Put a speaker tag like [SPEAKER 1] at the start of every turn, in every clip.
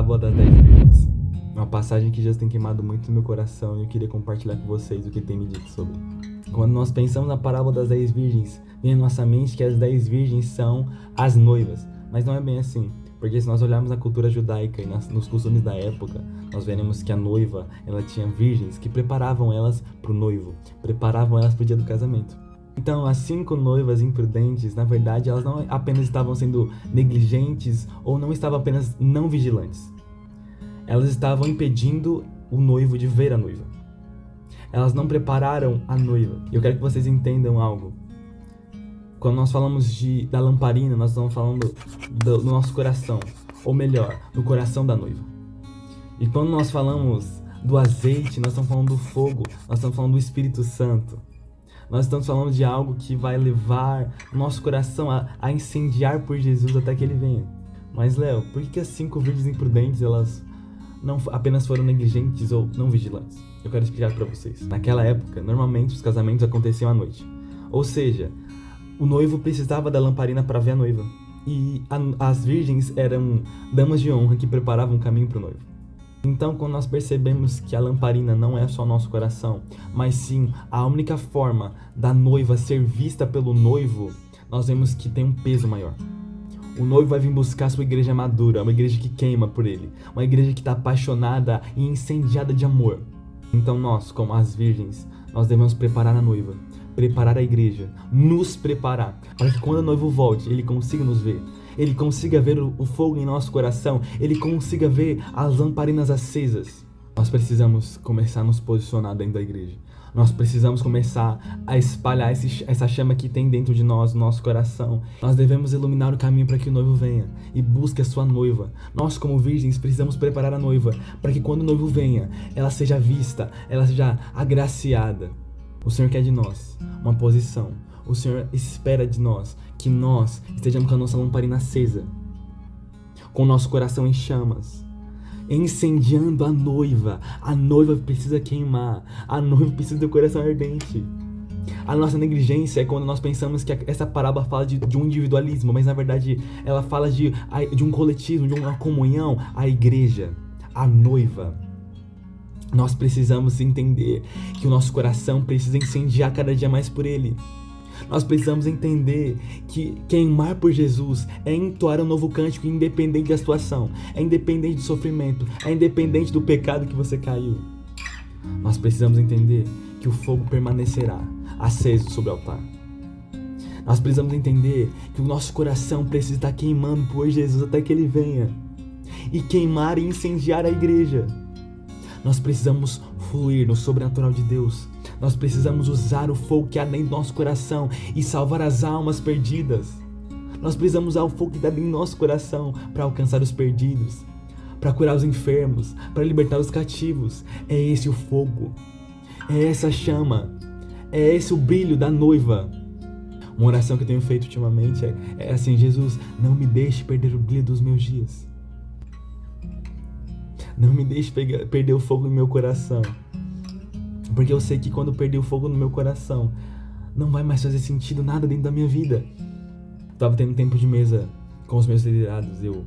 [SPEAKER 1] parábola das 10 virgens. Uma passagem que Jesus tem queimado muito no meu coração e eu queria compartilhar com vocês o que ele tem me dito sobre. Quando nós pensamos na parábola das 10 virgens, vem à nossa mente que as 10 virgens são as noivas. Mas não é bem assim, porque se nós olharmos na cultura judaica e nos costumes da época, nós veremos que a noiva, ela tinha virgens que preparavam elas para o noivo, preparavam elas para o dia do casamento. Então, as 5 noivas imprudentes, na verdade, elas não apenas estavam sendo negligentes ou não estavam apenas não vigilantes. Elas estavam impedindo o noivo de ver a noiva. Elas não prepararam a noiva. E eu quero que vocês entendam algo. Quando nós falamos da lamparina, nós estamos falando do nosso coração. Ou melhor, do coração da noiva. E quando nós falamos do azeite, nós estamos falando do fogo. Nós estamos falando do Espírito Santo. Nós estamos falando de algo que vai levar o nosso coração a incendiar por Jesus até que ele venha. Mas, Léo, por que as 5 virgens imprudentes, elas não apenas foram negligentes ou não vigilantes? Eu quero explicar para vocês. Naquela época, normalmente os casamentos aconteciam à noite. Ou seja, o noivo precisava da lamparina para ver a noiva. E as virgens eram damas de honra que preparavam o caminho para o noivo. Então, quando nós percebemos que a lamparina não é só o nosso coração, mas sim a única forma da noiva ser vista pelo noivo, nós vemos que tem um peso maior. O noivo vai vir buscar a sua igreja madura, uma igreja que queima por ele, uma igreja que está apaixonada e incendiada de amor. Então nós, como as virgens, nós devemos preparar a noiva, preparar a igreja, nos preparar, para que quando o noivo volte, ele consiga nos ver. Ele consiga ver o fogo em nosso coração, ele consiga ver as lamparinas acesas. Nós precisamos começar a nos posicionar dentro da igreja. Nós precisamos começar a espalhar essa chama que tem dentro de nós, no nosso coração. Nós devemos iluminar o caminho para que o noivo venha e busque a sua noiva. Nós, como virgens, precisamos preparar a noiva para que quando o noivo venha, ela seja vista, ela seja agraciada. O Senhor quer de nós uma posição. O Senhor espera de nós que nós estejamos com a nossa lamparina acesa, com o nosso coração em chamas, incendiando a noiva. A noiva precisa queimar, a noiva precisa do coração ardente. A nossa negligência é quando nós pensamos que essa parábola fala de um individualismo, mas na verdade ela fala de um coletivo, de uma comunhão, a igreja, a noiva. Nós precisamos entender que o nosso coração precisa incendiar cada dia mais por Ele. Nós precisamos entender que queimar por Jesus é entoar um novo cântico independente da situação, é independente do sofrimento, é independente do pecado que você caiu. Nós precisamos entender que o fogo permanecerá aceso sobre o altar. Nós precisamos entender que o nosso coração precisa estar queimando por Jesus até que Ele venha e queimar e incendiar a igreja. Nós precisamos fluir no sobrenatural de Deus. Nós precisamos usar o fogo que há dentro do nosso coração e salvar as almas perdidas. Nós precisamos usar o fogo que dá dentro do nosso coração para alcançar os perdidos, para curar os enfermos, para libertar os cativos. É esse o fogo, é essa chama, é esse o brilho da noiva. Uma oração que eu tenho feito ultimamente é assim: Jesus, não me deixe perder o brilho dos meus dias. Não me deixe perder o fogo no meu coração. Porque eu sei que quando eu perder o fogo no meu coração, não vai mais fazer sentido nada dentro da minha vida. Estava tendo tempo de mesa com os meus liderados. Eu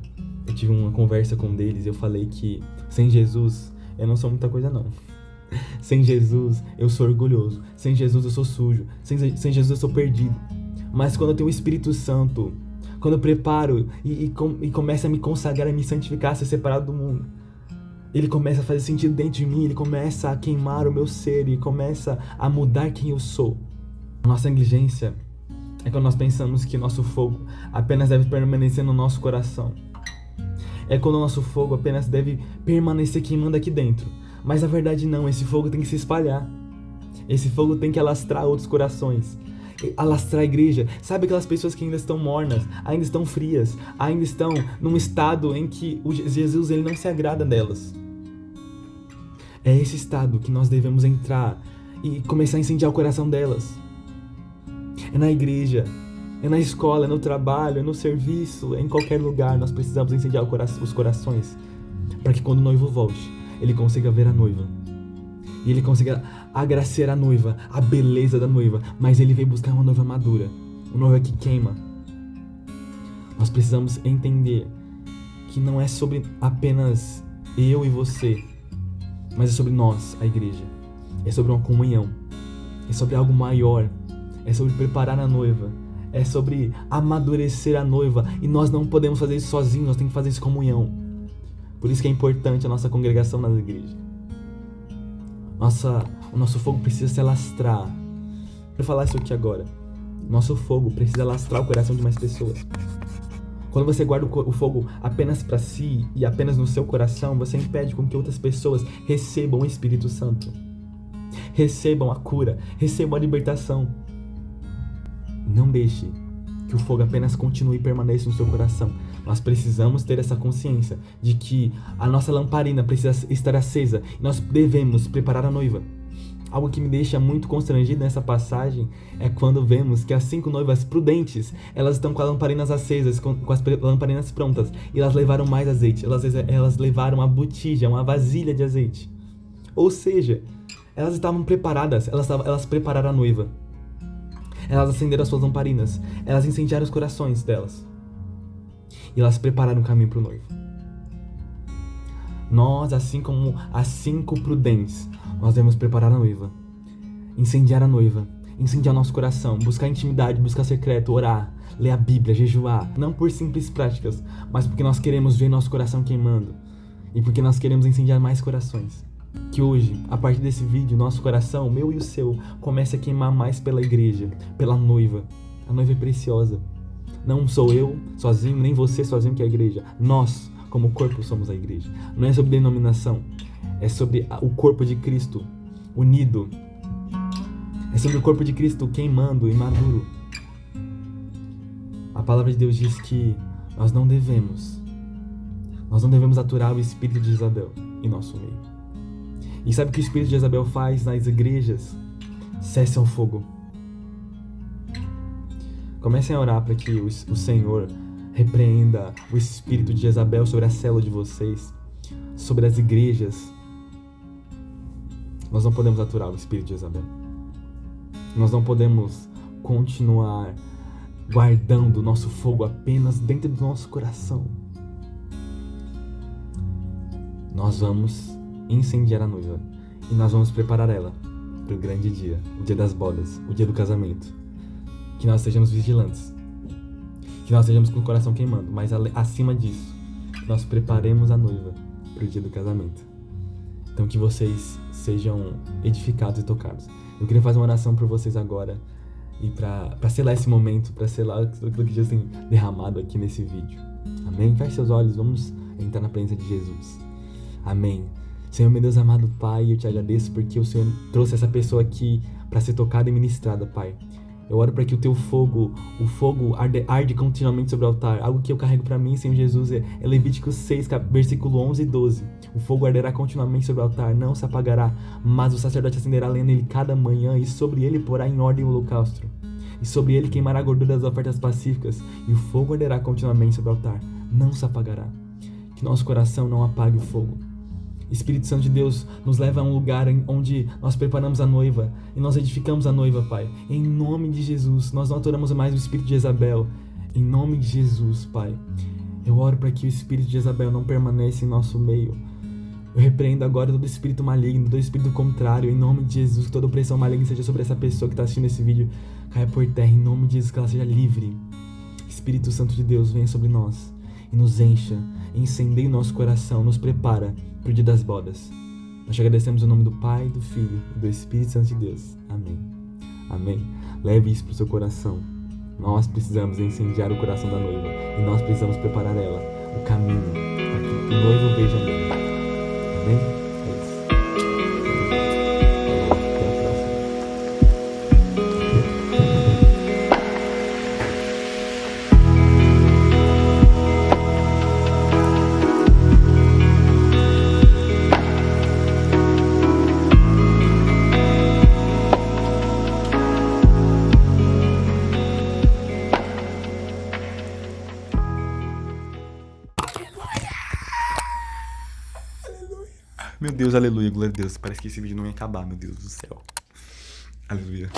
[SPEAKER 1] tive uma conversa com um deles. Eu falei que sem Jesus eu não sou muita coisa não. Sem Jesus eu sou orgulhoso. Sem Jesus eu sou sujo. Sem Jesus eu sou perdido. Mas quando eu tenho o Espírito Santo, quando eu preparo e começo a me consagrar, a me santificar, a ser separado do mundo, Ele começa a fazer sentido dentro de mim, Ele começa a queimar o meu ser e começa a mudar quem eu sou. A nossa negligência é quando nós pensamos que nosso fogo apenas deve permanecer no nosso coração. É quando o nosso fogo apenas deve permanecer queimando aqui dentro. Mas na verdade não, esse fogo tem que se espalhar. Esse fogo tem que alastrar outros corações, alastrar a igreja. Sabe aquelas pessoas que ainda estão mornas, ainda estão frias, ainda estão num estado em que Jesus ele não se agrada delas? É esse estado que nós devemos entrar e começar a incendiar o coração delas. É na igreja, é na escola, é no trabalho, é no serviço, é em qualquer lugar. Nós precisamos incendiar os corações para que quando o noivo volte, ele consiga ver a noiva. E ele consiga agraciar a noiva, a beleza da noiva. Mas ele veio buscar uma noiva madura, uma noiva que queima. Nós precisamos entender que não é sobre apenas eu e você, mas é sobre nós, a igreja. É sobre uma comunhão. É sobre algo maior. É sobre preparar a noiva. É sobre amadurecer a noiva. E nós não podemos fazer isso sozinhos, nós temos que fazer isso em comunhão. Por isso que é importante a nossa congregação nas igrejas. O nosso fogo precisa se alastrar. Vou falar isso aqui agora. Nosso fogo precisa alastrar o coração de mais pessoas. Quando você guarda o fogo apenas para si e apenas no seu coração, você impede com que outras pessoas recebam o Espírito Santo. Recebam a cura, recebam a libertação. Não deixe que o fogo apenas continue e permaneça no seu coração. Nós precisamos ter essa consciência de que a nossa lamparina precisa estar acesa e nós devemos preparar a noiva. Algo que me deixa muito constrangido nessa passagem é quando vemos que as 5 noivas prudentes, elas estão com as lamparinas acesas, com as lamparinas prontas, e elas levaram mais azeite, elas levaram uma botija, uma vasilha de azeite. Ou seja, elas estavam preparadas, elas prepararam a noiva. Elas acenderam as suas lamparinas, elas incendiaram os corações delas. E elas prepararam o caminho para o noivo. Nós, assim como as 5 prudentes, nós devemos preparar a noiva, incendiar a noiva, incendiar nosso coração, buscar intimidade, buscar secreto, orar, ler a Bíblia, jejuar. Não por simples práticas, mas porque nós queremos ver nosso coração queimando. E porque nós queremos incendiar mais corações. Que hoje, a partir desse vídeo, nosso coração, o meu e o seu, comece a queimar mais pela igreja, pela noiva. A noiva é preciosa. Não sou eu sozinho, nem você sozinho que é a igreja. Nós, como corpo, somos a igreja. Não é sobre denominação, é sobre o corpo de Cristo unido. É sobre o corpo de Cristo queimando e maduro. A palavra de Deus diz que nós não devemos aturar o espírito de Jezabel em nosso meio. E sabe o que o espírito de Jezabel faz nas igrejas? Cesse ao fogo. Comecem a orar para que o Senhor repreenda o espírito de Jezabel sobre a célula de vocês, sobre as igrejas. Nós não podemos aturar o espírito de Jezabel. Nós não podemos continuar guardando o nosso fogo apenas dentro do nosso coração. Nós vamos incendiar a noiva e nós vamos preparar ela para o grande dia, o dia das bodas, o dia do casamento. Que nós sejamos vigilantes, que nós estejamos com o coração queimando, mas acima disso, que nós preparemos a noiva para o dia do casamento. Então que vocês sejam edificados e tocados. Eu queria fazer uma oração por vocês agora e para selar esse momento, para selar aquilo que Deus tem derramado aqui nesse vídeo. Amém? Feche seus olhos, vamos entrar na presença de Jesus. Amém. Senhor, meu Deus amado Pai, eu te agradeço porque o Senhor trouxe essa pessoa aqui para ser tocada e ministrada, Pai. Eu oro para que o teu fogo, arde continuamente sobre o altar. Algo que eu carrego para mim, Senhor Jesus, é Levítico 6, versículo 11 e 12. O fogo arderá continuamente sobre o altar, não se apagará, mas o sacerdote acenderá lenha nele cada manhã e sobre ele porá em ordem o holocausto. E sobre ele queimará a gordura das ofertas pacíficas, e o fogo arderá continuamente sobre o altar, não se apagará. Que nosso coração não apague o fogo. Espírito Santo de Deus, nos leva a um lugar onde nós preparamos a noiva e nós edificamos a noiva, Pai. Em nome de Jesus, nós não aturamos mais o espírito de Jezabel. Em nome de Jesus, Pai. Eu oro para que o espírito de Jezabel não permaneça em nosso meio. Eu repreendo agora todo espírito maligno, todo espírito contrário, em nome de Jesus, que toda opressão maligna seja sobre essa pessoa que está assistindo esse vídeo, caia por terra, em nome de Jesus, que ela seja livre. Espírito Santo de Deus, venha sobre nós e nos encha, incendeie o nosso coração, nos prepara para o dia das bodas. Nós te agradecemos em nome do Pai, do Filho e do Espírito Santo de Deus. Amém. Amém. Leve isso para o seu coração. Nós precisamos incendiar o coração da noiva e nós precisamos preparar ela, o caminho, para que o noivo veja a noiva. Amém? É isso. Até a próxima. Meu Deus, aleluia, glória a Deus. Parece que esse vídeo não ia acabar, meu Deus do céu. Aleluia.